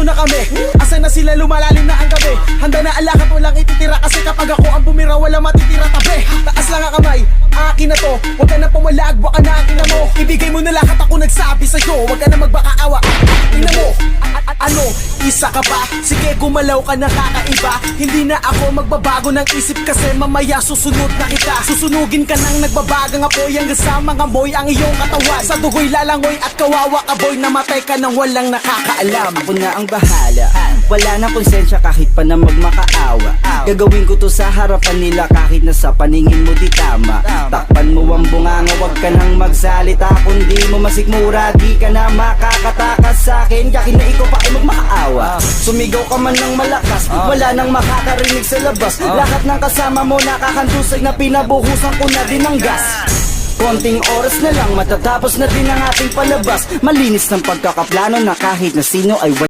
nandito na kami. Asa na sila, lumalalim na ang gabi. Handa na ang lahat, walang ititira. Kasi kapag ako ang bumira, wala matitira tabi. Taas lang ang kamay, akin na to. Huwag ka na pumalag, baka na ang ina mo. Ibigay mo na lahat, ako nagsabi sa'yo. Huwag ka na magbakaawa, tingnan mo. Ano, isa ka pa? Sige, gumalaw ka na kakaiba. Hindi na ako magbabago ng isip. Kasi mamaya susunod na kita. Susunugin ka ng nagbabagang apoy. Hanggang sa mga moy ang iyong katawan. Sa dugoy lalangoy at kawawa ka boy. Namatay ka nang walang nakakaalam. Ako na ang bahala, wala na konsensya kahit pa na magmakaawa. Gagawin ko to sa harapan nila kahit na sa paningin mo di tama. Takpan mo ang bunganga, wag ka nang magsalita. Kundi mo masigmura, di ka na makakatakas sa akin. Yakin na ikaw pa ay magmakaawa. Sumigaw ka man ng malakas, wala nang makakarinig sa labas. Lahat ng kasama mo nakakandusay na pinabuhusan ko na din ng gas. Konting oras na lang matatapos na din ang ating palabas. Malinis ng pagkakaplano na kahit na sino ay